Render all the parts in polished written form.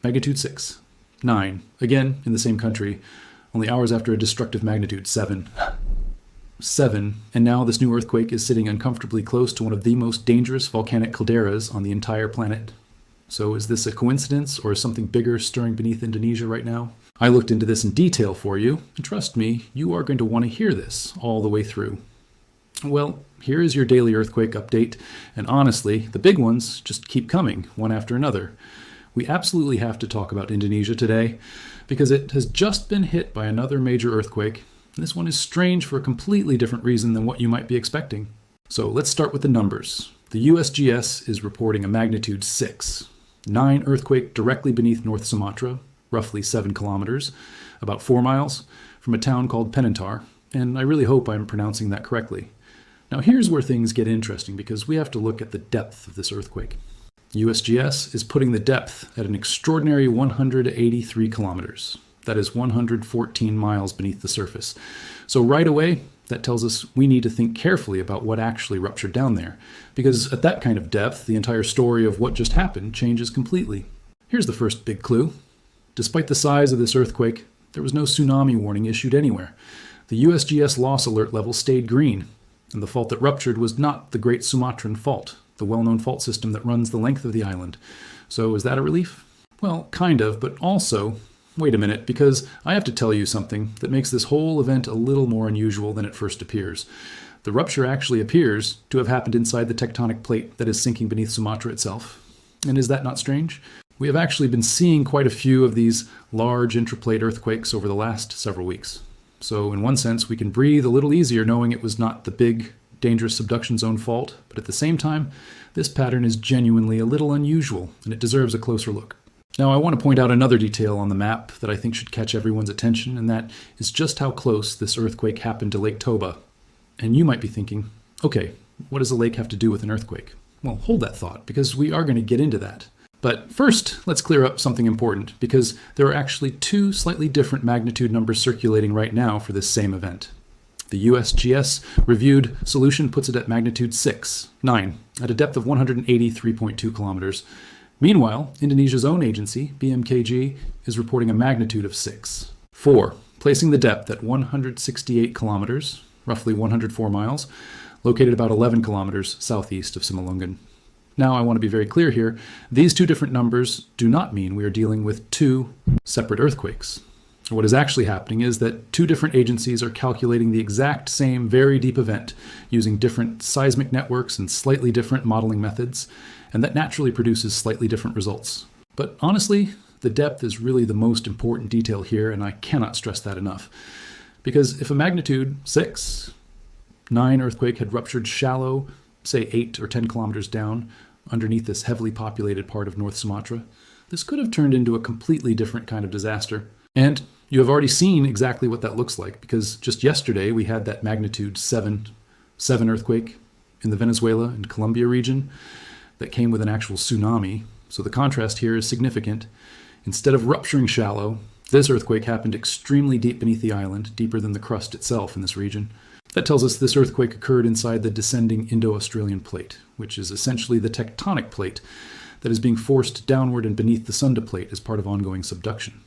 Magnitude 6. 9. Again, in the same country, only hours after a destructive magnitude 7. 7, and now this new earthquake is sitting uncomfortably close to one of the most dangerous volcanic calderas on the entire planet. So is this a coincidence, or is something bigger stirring beneath Indonesia right now? I looked into this in detail for you, and trust me, you are going to want to hear this all the way through. Well, here is your daily earthquake update, and honestly, the big ones just keep coming, one after another. We absolutely have to talk about Indonesia today, because it has just been hit by another major earthquake. This one is strange for a completely different reason than what you might be expecting. So let's start with the numbers. The USGS is reporting a magnitude 6. 9 earthquake directly beneath North Sumatra, roughly 7 kilometers, about 4 miles, from a town called Penantar, and I really hope I'm pronouncing that correctly. Now here's where things get interesting, because we have to look at the depth of this earthquake. USGS is putting the depth at an extraordinary 183 kilometers. That is 114 miles beneath the surface. So right away, that tells us we need to think carefully about what actually ruptured down there, because at that kind of depth, the entire story of what just happened changes completely. Here's the first big clue. Despite the size of this earthquake, there was no tsunami warning issued anywhere. The USGS loss alert level stayed green, and the fault that ruptured was not the Great Sumatran Fault, the well-known fault system that runs the length of the island. So is that a relief? Well, kind of, but also, wait a minute, because I have to tell you something that makes this whole event a little more unusual than it first appears. The rupture actually appears to have happened inside the tectonic plate that is sinking beneath Sumatra itself. And is that not strange? We have actually been seeing quite a few of these large intraplate earthquakes over the last several weeks. So in one sense, we can breathe a little easier knowing it was not the big, dangerous subduction zone fault, but at the same time, this pattern is genuinely a little unusual, and it deserves a closer look. Now, I want to point out another detail on the map that I think should catch everyone's attention, and that is just how close this earthquake happened to Lake Toba. And you might be thinking, okay, what does a lake have to do with an earthquake? Well, hold that thought, because we are going to get into that. But first, let's clear up something important, because there are actually 2 slightly different magnitude numbers circulating right now for this same event. The USGS reviewed solution puts it at magnitude 6, 9, at a depth of 183.2 kilometers. Meanwhile, Indonesia's own agency, BMKG, is reporting a magnitude of 6, 4, placing the depth at 168 kilometers, roughly 104 miles, located about 11 kilometers southeast of Simalungun. Now, I want to be very clear here. These 2 different numbers do not mean we are dealing with 2 separate earthquakes. What is actually happening is that 2 different agencies are calculating the exact same very deep event using different seismic networks and slightly different modeling methods, and that naturally produces slightly different results. But honestly, the depth is really the most important detail here, and I cannot stress that enough. Because if a magnitude 6, 9 earthquake had ruptured shallow, say 8 or 10 kilometers down, underneath this heavily populated part of North Sumatra, this could have turned into a completely different kind of disaster. And you have already seen exactly what that looks like, because just yesterday we had that magnitude 7 earthquake in the Venezuela and Colombia region that came with an actual tsunami. So the contrast here is significant. Instead of rupturing shallow, this earthquake happened extremely deep beneath the island, deeper than the crust itself in this region. That tells us this earthquake occurred inside the descending Indo-Australian plate, which is essentially the tectonic plate that is being forced downward and beneath the Sunda plate as part of ongoing subduction.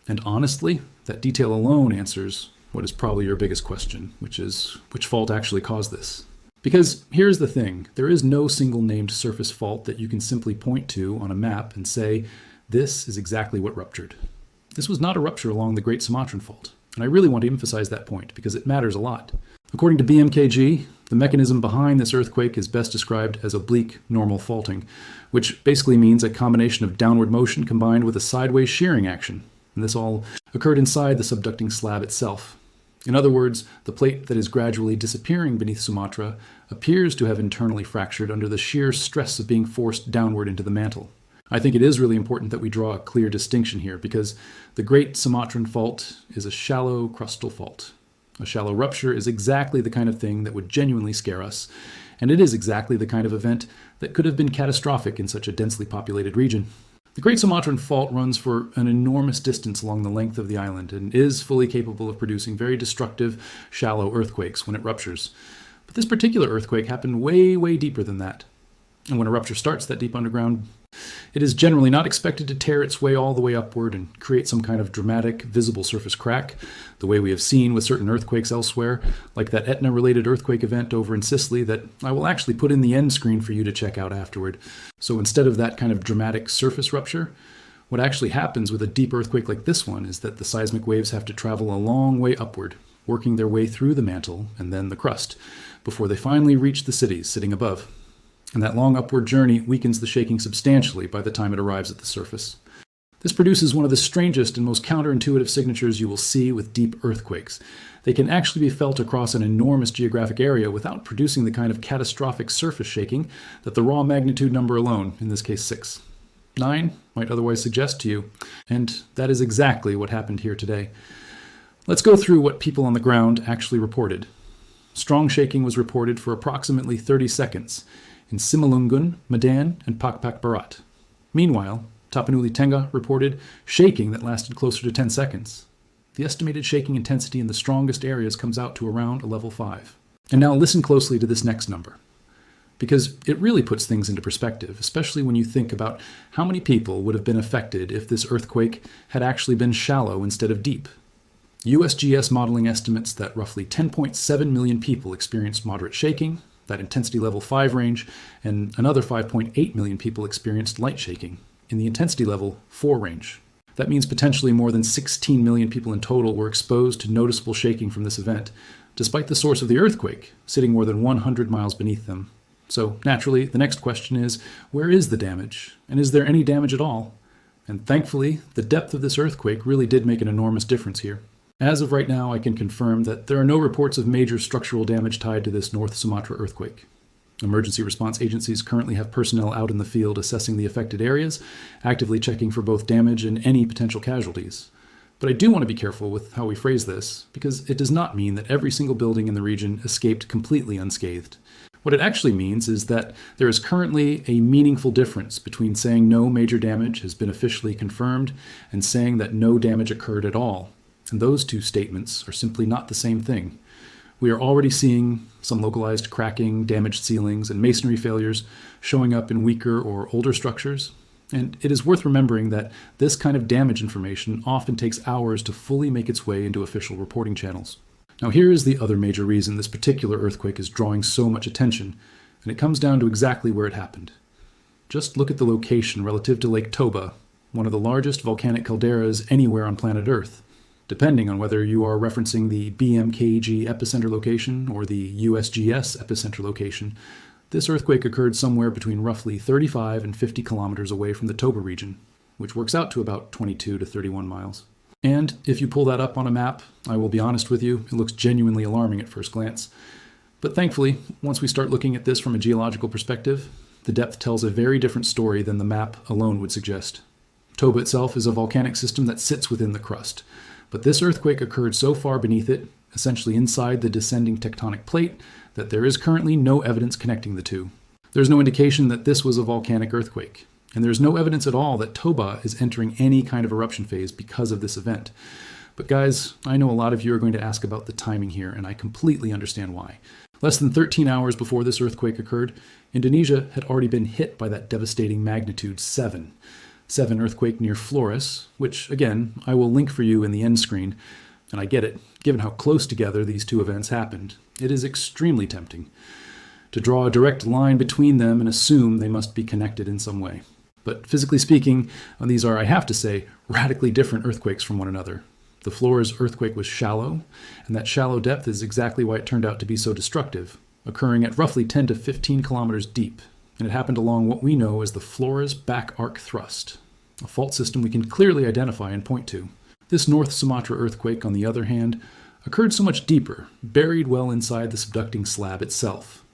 And honestly, that detail alone answers what is probably your biggest question, which is, which fault actually caused this? Because here's the thing, there is no single named surface fault that you can simply point to on a map and say, this is exactly what ruptured. This was not a rupture along the Great Sumatran Fault, and I really want to emphasize that point because it matters a lot. According to BMKG, the mechanism behind this earthquake is best described as oblique normal faulting, which basically means a combination of downward motion combined with a sideways shearing action. And this all occurred inside the subducting slab itself. In other words, the plate that is gradually disappearing beneath Sumatra appears to have internally fractured under the sheer stress of being forced downward into the mantle. I think it is really important that we draw a clear distinction here, because the Great Sumatran Fault is a shallow crustal fault. A shallow rupture is exactly the kind of thing that would genuinely scare us, and it is exactly the kind of event that could have been catastrophic in such a densely populated region. The Great Sumatran Fault runs for an enormous distance along the length of the island and is fully capable of producing very destructive, shallow earthquakes when it ruptures. But this particular earthquake happened way, way deeper than that. And when a rupture starts that deep underground, It is generally not expected to tear its way all the way upward and create some kind of dramatic, visible surface crack, the way we have seen with certain earthquakes elsewhere, like that Etna-related earthquake event over in Sicily that I will actually put in the end screen for you to check out afterward. So instead of that kind of dramatic surface rupture, what actually happens with a deep earthquake like this one is that the seismic waves have to travel a long way upward, working their way through the mantle and then the crust, before they finally reach the cities sitting above. And that long upward journey weakens the shaking substantially by the time it arrives at the surface. This produces one of the strangest and most counterintuitive signatures you will see with deep earthquakes. They can actually be felt across an enormous geographic area without producing the kind of catastrophic surface shaking that the raw magnitude number alone, in this case 6, 9, might otherwise suggest to you. And that is exactly what happened here today. Let's go through what people on the ground actually reported. Strong shaking was reported for approximately 30 seconds in Simalungun, Medan, and Pakpak Barat. Meanwhile, Tapanuli Tengah reported shaking that lasted closer to 10 seconds. The estimated shaking intensity in the strongest areas comes out to around a level 5. And now listen closely to this next number, because it really puts things into perspective, especially when you think about how many people would have been affected if this earthquake had actually been shallow instead of deep. USGS modeling estimates that roughly 10.7 million people experienced moderate shaking, that intensity level 5 range, and another 5.8 million people experienced light shaking in the intensity level 4 range. That means potentially more than 16 million people in total were exposed to noticeable shaking from this event, despite the source of the earthquake sitting more than 100 miles beneath them. So naturally, the next question is, where is the damage? And is there any damage at all? And thankfully, the depth of this earthquake really did make an enormous difference here. As of right now, I can confirm that there are no reports of major structural damage tied to this North Sumatra earthquake. Emergency response agencies currently have personnel out in the field assessing the affected areas, actively checking for both damage and any potential casualties. But I do want to be careful with how we phrase this, because it does not mean that every single building in the region escaped completely unscathed. What it actually means is that there is currently a meaningful difference between saying no major damage has been officially confirmed and saying that no damage occurred at all. And those two statements are simply not the same thing. We are already seeing some localized cracking, damaged ceilings, and masonry failures showing up in weaker or older structures. And it is worth remembering that this kind of damage information often takes hours to fully make its way into official reporting channels. Now here is the other major reason this particular earthquake is drawing so much attention, and it comes down to exactly where it happened. Just look at the location relative to Lake Toba, one of the largest volcanic calderas anywhere on planet Earth. Depending on whether you are referencing the BMKG epicenter location or the USGS epicenter location, this earthquake occurred somewhere between roughly 35 and 50 kilometers away from the Toba region, which works out to about 22 to 31 miles. And if you pull that up on a map, I will be honest with you, it looks genuinely alarming at first glance. But thankfully, once we start looking at this from a geological perspective, the depth tells a very different story than the map alone would suggest. Toba itself is a volcanic system that sits within the crust. But this earthquake occurred so far beneath it, essentially inside the descending tectonic plate, that there is currently no evidence connecting the two. There's no indication that this was a volcanic earthquake, and there's no evidence at all that Toba is entering any kind of eruption phase because of this event. But guys, I know a lot of you are going to ask about the timing here, and I completely understand why. Less than 13 hours before this earthquake occurred, Indonesia had already been hit by that devastating magnitude 7 earthquake near Flores, which, again, I will link for you in the end screen. And I get it, given how close together these two events happened, it is extremely tempting to draw a direct line between them and assume they must be connected in some way. But physically speaking, these are, I have to say, radically different earthquakes from one another. The Flores earthquake was shallow, and that shallow depth is exactly why it turned out to be so destructive, occurring at roughly 10 to 15 kilometers deep. And it happened along what we know as the Flores back arc thrust, a fault system we can clearly identify and point to. This North Sumatra earthquake, on the other hand, occurred so much deeper, buried well inside the subducting slab itself.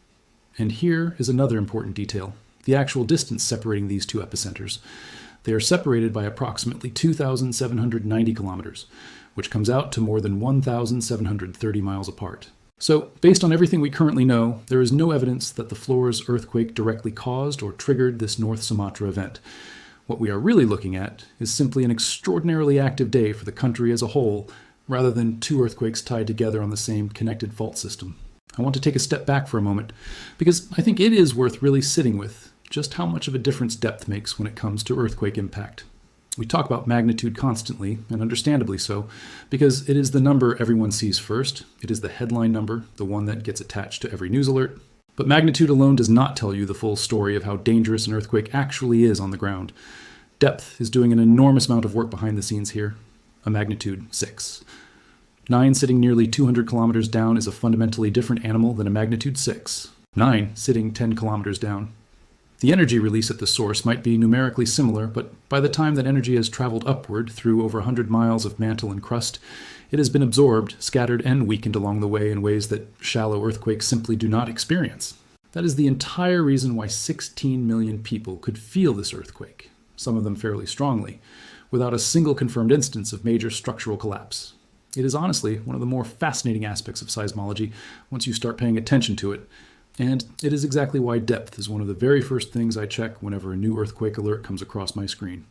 And here is another important detail, the actual distance separating these two epicenters. They are separated by approximately 2,790 kilometers, which comes out to more than 1,730 miles apart. So, based on everything we currently know, there is no evidence that the Flores earthquake directly caused or triggered this North Sumatra event. What we are really looking at is simply an extraordinarily active day for the country as a whole, rather than two earthquakes tied together on the same connected fault system. I want to take a step back for a moment, because I think it is worth really sitting with, just how much of a difference depth makes when it comes to earthquake impact. We talk about magnitude constantly, and understandably so, because it is the number everyone sees first. It is the headline number, the one that gets attached to every news alert. But magnitude alone does not tell you the full story of how dangerous an earthquake actually is on the ground. Depth is doing an enormous amount of work behind the scenes here. A magnitude 6. 9 sitting nearly 200 kilometers down is a fundamentally different animal than a magnitude 6. 9 sitting 10 kilometers down. The energy release at the source might be numerically similar, but by the time that energy has traveled upward through over 100 miles of mantle and crust, it has been absorbed, scattered, and weakened along the way in ways that shallow earthquakes simply do not experience. That is the entire reason why 16 million people could feel this earthquake, some of them fairly strongly, without a single confirmed instance of major structural collapse. It is honestly one of the more fascinating aspects of seismology once you start paying attention to it, and it is exactly why depth is one of the very first things I check whenever a new earthquake alert comes across my screen.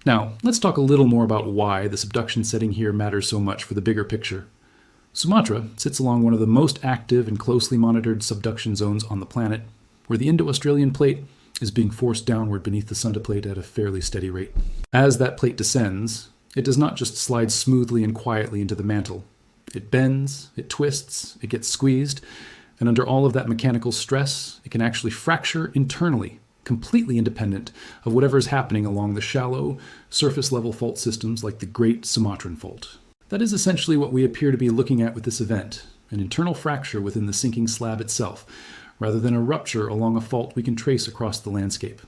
Now, let's talk a little more about why the subduction setting here matters so much for the bigger picture. Sumatra sits along one of the most active and closely monitored subduction zones on the planet, where the Indo-Australian plate is being forced downward beneath the Sunda plate at a fairly steady rate. As that plate descends, it does not just slide smoothly and quietly into the mantle. It bends, it twists, it gets squeezed, and under all of that mechanical stress, it can actually fracture internally, completely independent of whatever is happening along the shallow, surface-level fault systems like the Great Sumatran Fault. That is essentially what we appear to be looking at with this event, an internal fracture within the sinking slab itself, rather than a rupture along a fault we can trace across the landscape.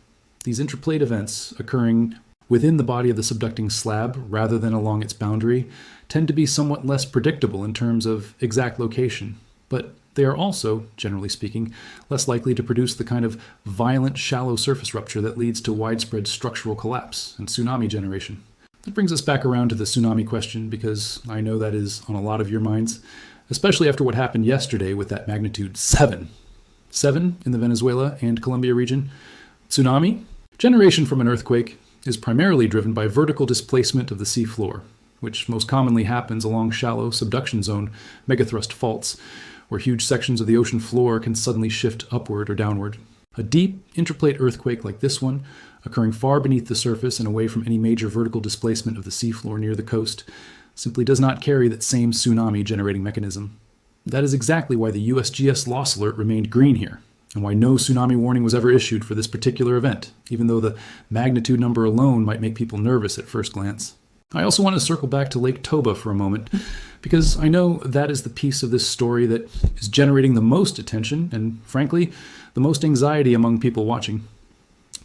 These intraplate events, occurring within the body of the subducting slab rather than along its boundary, tend to be somewhat less predictable in terms of exact location, but they are also, generally speaking, less likely to produce the kind of violent shallow surface rupture that leads to widespread structural collapse and tsunami generation. That brings us back around to the tsunami question, because I know that is on a lot of your minds, especially after what happened yesterday with that magnitude 7. 7 in the Venezuela and Colombia region. Tsunami, generation from an earthquake, is primarily driven by vertical displacement of the seafloor, which most commonly happens along shallow subduction zone megathrust faults, where huge sections of the ocean floor can suddenly shift upward or downward. A deep intraplate earthquake like this one, occurring far beneath the surface and away from any major vertical displacement of the seafloor near the coast, simply does not carry that same tsunami generating mechanism. That is exactly why the USGS loss alert remained green here, and why no tsunami warning was ever issued for this particular event, even though the magnitude number alone might make people nervous at first glance. I also want to circle back to Lake Toba for a moment, because I know that is the piece of this story that is generating the most attention and, frankly, the most anxiety among people watching.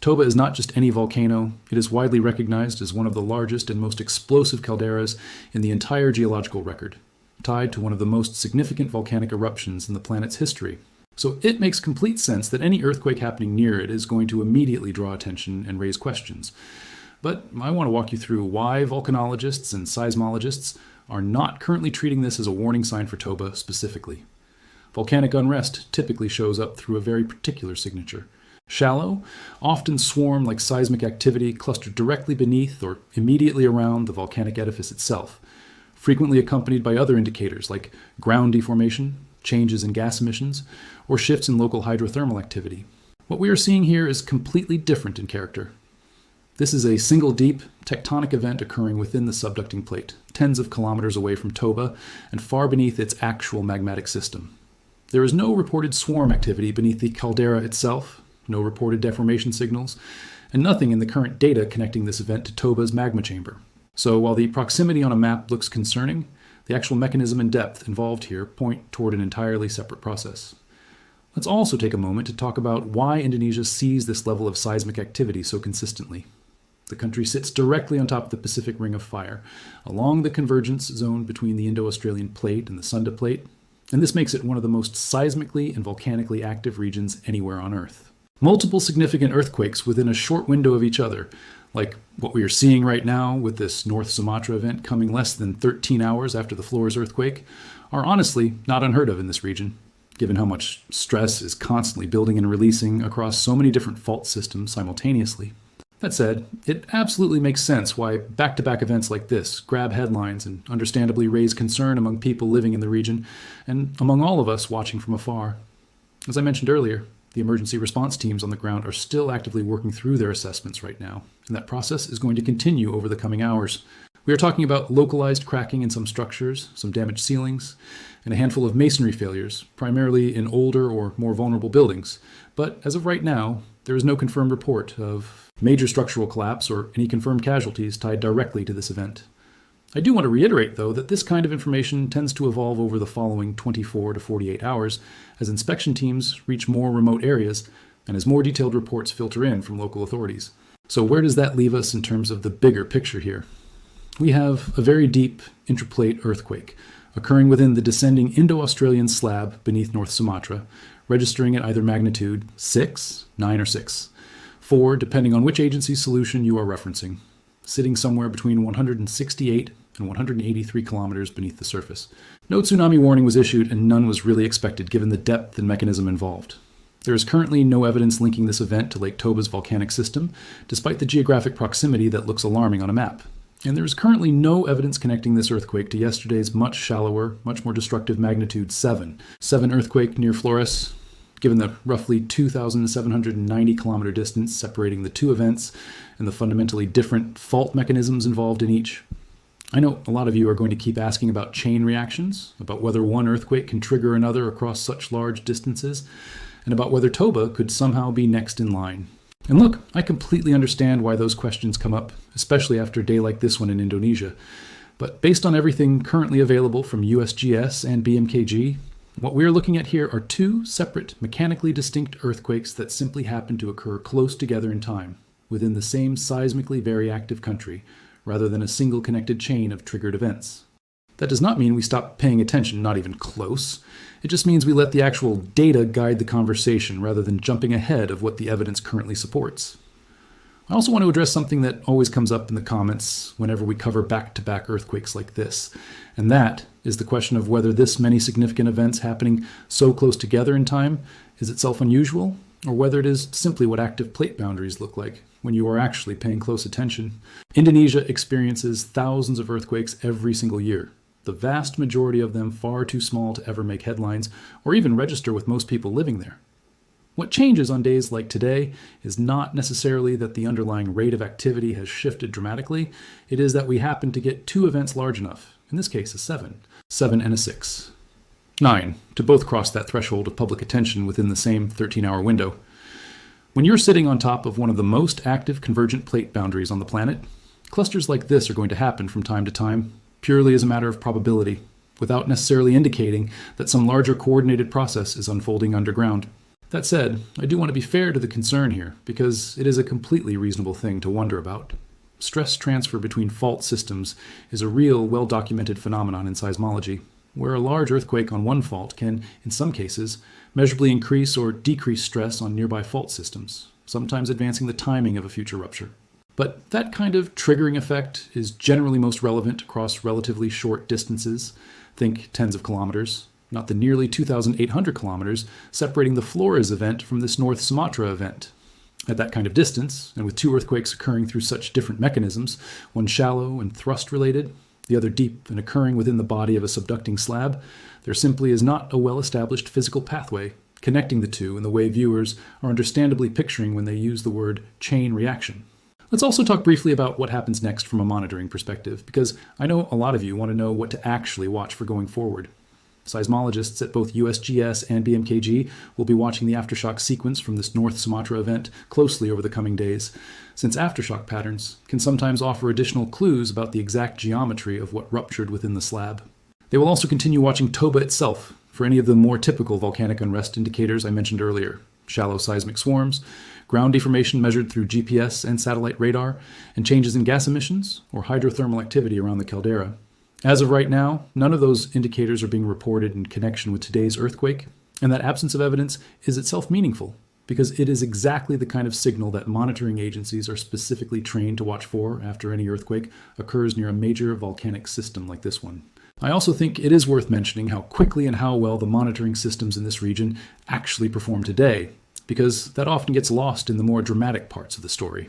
Toba is not just any volcano. It is widely recognized as one of the largest and most explosive calderas in the entire geological record, tied to one of the most significant volcanic eruptions in the planet's history. So it makes complete sense that any earthquake happening near it is going to immediately draw attention and raise questions. But I want to walk you through why volcanologists and seismologists are not currently treating this as a warning sign for Toba specifically. Volcanic unrest typically shows up through a very particular signature. Shallow, often swarm like seismic activity clustered directly beneath or immediately around the volcanic edifice itself, frequently accompanied by other indicators like ground deformation, changes in gas emissions, or shifts in local hydrothermal activity. What we are seeing here is completely different in character. This is a single deep, tectonic event occurring within the subducting plate, tens of kilometers away from Toba and far beneath its actual magmatic system. There is no reported swarm activity beneath the caldera itself, no reported deformation signals, and nothing in the current data connecting this event to Toba's magma chamber. So while the proximity on a map looks concerning, the actual mechanism and depth involved here point toward an entirely separate process. Let's also take a moment to talk about why Indonesia sees this level of seismic activity so consistently. The country sits directly on top of the Pacific Ring of Fire, along the convergence zone between the Indo-Australian plate and the Sunda plate, and this makes it one of the most seismically and volcanically active regions anywhere on Earth. Multiple significant earthquakes within a short window of each other, like what we are seeing right now with this North Sumatra event coming less than 13 hours after the Flores earthquake, are honestly not unheard of in this region, given how much stress is constantly building and releasing across so many different fault systems simultaneously. That said, it absolutely makes sense why back-to-back events like this grab headlines and understandably raise concern among people living in the region and among all of us watching from afar. As I mentioned earlier, The emergency response teams on the ground are still actively working through their assessments right now, and that process is going to continue over the coming hours. We are talking about localized cracking in some structures, some damaged ceilings, and a handful of masonry failures, primarily in older or more vulnerable buildings. But as of right now, there is no confirmed report of major structural collapse or any confirmed casualties tied directly to this event. I do want to reiterate, though, that this kind of information tends to evolve over the following 24 to 48 hours as inspection teams reach more remote areas and as more detailed reports filter in from local authorities. So where does that leave us in terms of the bigger picture here? We have a very deep intraplate earthquake occurring within the descending Indo-Australian slab beneath North Sumatra, registering at either magnitude 6, 9, or 6, 4, depending on which agency's solution you are referencing, sitting somewhere between 168 and 183 kilometers beneath the surface. No tsunami warning was issued, and none was really expected given the depth and mechanism involved. There is currently no evidence linking this event to Lake Toba's volcanic system, despite the geographic proximity that looks alarming on a map. And there is currently no evidence connecting this earthquake to yesterday's much shallower, much more destructive magnitude 7 earthquake near Flores, given the roughly 2,790 kilometer distance separating the two events and the fundamentally different fault mechanisms involved in each. I know a lot of you are going to keep asking about chain reactions, about whether one earthquake can trigger another across such large distances, and about whether Toba could somehow be next in line. And look, I completely understand why those questions come up, especially after a day like this one in Indonesia. But based on everything currently available from USGS and BMKG, what we are looking at here are two separate, mechanically distinct earthquakes that simply happen to occur close together in time, within the same seismically very active country, rather than a single connected chain of triggered events. That does not mean we stop paying attention, not even close. It just means we let the actual data guide the conversation rather than jumping ahead of what the evidence currently supports. I also want to address something that always comes up in the comments whenever we cover back-to-back earthquakes like this, and that is the question of whether this many significant events happening so close together in time is itself unusual, or whether it is simply what active plate boundaries look like when you are actually paying close attention. Indonesia experiences thousands of earthquakes every single year, the vast majority of them far too small to ever make headlines or even register with most people living there. What changes on days like today is not necessarily that the underlying rate of activity has shifted dramatically, it is that we happen to get two events large enough, in this case a 7 and a 6, 9, to both cross that threshold of public attention within the same 13-hour window. When you're sitting on top of one of the most active convergent plate boundaries on the planet, clusters like this are going to happen from time to time, purely as a matter of probability, without necessarily indicating that some larger coordinated process is unfolding underground. That said, I do want to be fair to the concern here, because it is a completely reasonable thing to wonder about. Stress transfer between fault systems is a real, well-documented phenomenon in seismology, where a large earthquake on one fault can, in some cases, measurably increase or decrease stress on nearby fault systems, sometimes advancing the timing of a future rupture. But that kind of triggering effect is generally most relevant across relatively short distances, think tens of kilometers, not the nearly 2,800 kilometers separating the Flores event from this North Sumatra event. At that kind of distance, and with two earthquakes occurring through such different mechanisms, one shallow and thrust-related, the other deep and occurring within the body of a subducting slab, there simply is not a well-established physical pathway connecting the two in the way viewers are understandably picturing when they use the word chain reaction. Let's also talk briefly about what happens next from a monitoring perspective, because I know a lot of you want to know what to actually watch for going forward. Seismologists at both USGS and BMKG will be watching the aftershock sequence from this North Sumatra event closely over the coming days, since aftershock patterns can sometimes offer additional clues about the exact geometry of what ruptured within the slab. They will also continue watching Toba itself for any of the more typical volcanic unrest indicators I mentioned earlier: shallow seismic swarms, ground deformation measured through GPS and satellite radar, and changes in gas emissions or hydrothermal activity around the Caldera. As of right now, none of those indicators are being reported in connection with today's earthquake, and that absence of evidence is itself meaningful, because it is exactly the kind of signal that monitoring agencies are specifically trained to watch for after any earthquake occurs near a major volcanic system like this one. I also think it is worth mentioning how quickly and how well the monitoring systems in this region actually perform today, because that often gets lost in the more dramatic parts of the story.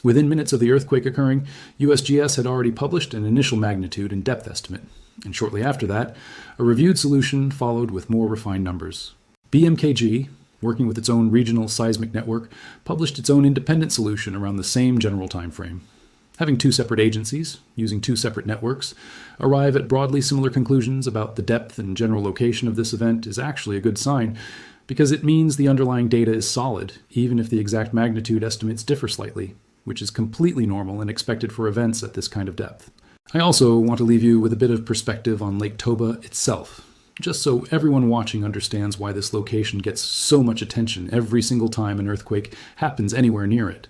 Within minutes of the earthquake occurring, USGS had already published an initial magnitude and depth estimate, and shortly after that, a reviewed solution followed with more refined numbers. BMKG, working with its own regional seismic network, published its own independent solution around the same general time frame. Having two separate agencies, using two separate networks, arrive at broadly similar conclusions about the depth and general location of this event is actually a good sign, because it means the underlying data is solid, even if the exact magnitude estimates differ slightly, which is completely normal and expected for events at this kind of depth. I also want to leave you with a bit of perspective on Lake Toba itself, just so everyone watching understands why this location gets so much attention every single time an earthquake happens anywhere near it.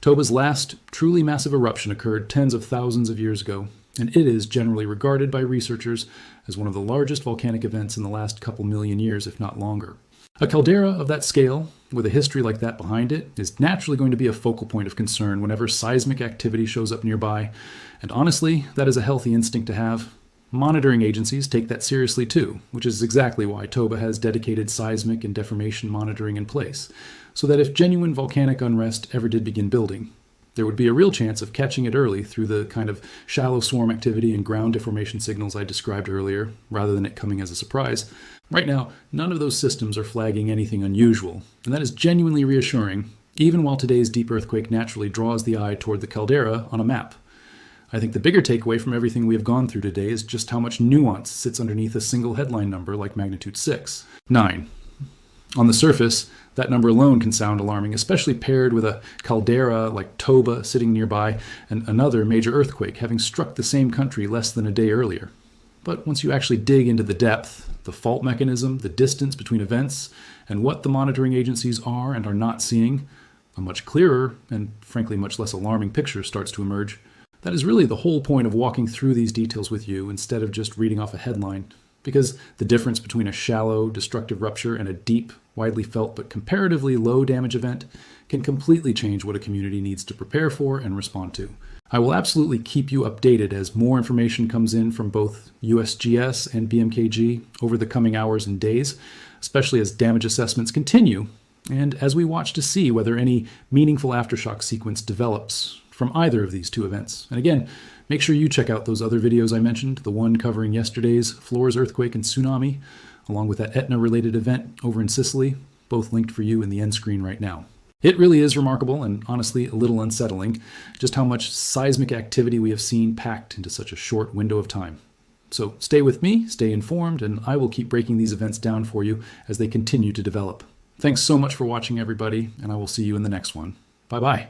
Toba's last truly massive eruption occurred tens of thousands of years ago, and it is generally regarded by researchers as one of the largest volcanic events in the last couple million years, if not longer. A caldera of that scale, with a history like that behind it, is naturally going to be a focal point of concern whenever seismic activity shows up nearby, and honestly, that is a healthy instinct to have. Monitoring agencies take that seriously too, which is exactly why Toba has dedicated seismic and deformation monitoring in place, so that if genuine volcanic unrest ever did begin building, there would be a real chance of catching it early through the kind of shallow swarm activity and ground deformation signals I described earlier, rather than it coming as a surprise. Right now, none of those systems are flagging anything unusual, and that is genuinely reassuring, even while today's deep earthquake naturally draws the eye toward the caldera on a map. I think the bigger takeaway from everything we have gone through today is just how much nuance sits underneath a single headline number like magnitude 6. 9. On the surface, that number alone can sound alarming, especially paired with a caldera like Toba sitting nearby and another major earthquake having struck the same country less than a day earlier. But once you actually dig into the depth, the fault mechanism, the distance between events, and what the monitoring agencies are and are not seeing, a much clearer and frankly much less alarming picture starts to emerge. That is really the whole point of walking through these details with you instead of just reading off a headline, because the difference between a shallow, destructive rupture and a deep, widely felt but comparatively low damage event can completely change what a community needs to prepare for and respond to. I will absolutely keep you updated as more information comes in from both USGS and BMKG over the coming hours and days, especially as damage assessments continue, and as we watch to see whether any meaningful aftershock sequence develops from either of these two events. And again, make sure you check out those other videos I mentioned, the one covering yesterday's Flores earthquake and tsunami, along with that Etna-related event over in Sicily, both linked for you in the end screen right now. It really is remarkable and honestly a little unsettling just how much seismic activity we have seen packed into such a short window of time. So stay with me, stay informed, and I will keep breaking these events down for you as they continue to develop. Thanks so much for watching, everybody, and I will see you in the next one. Bye-bye.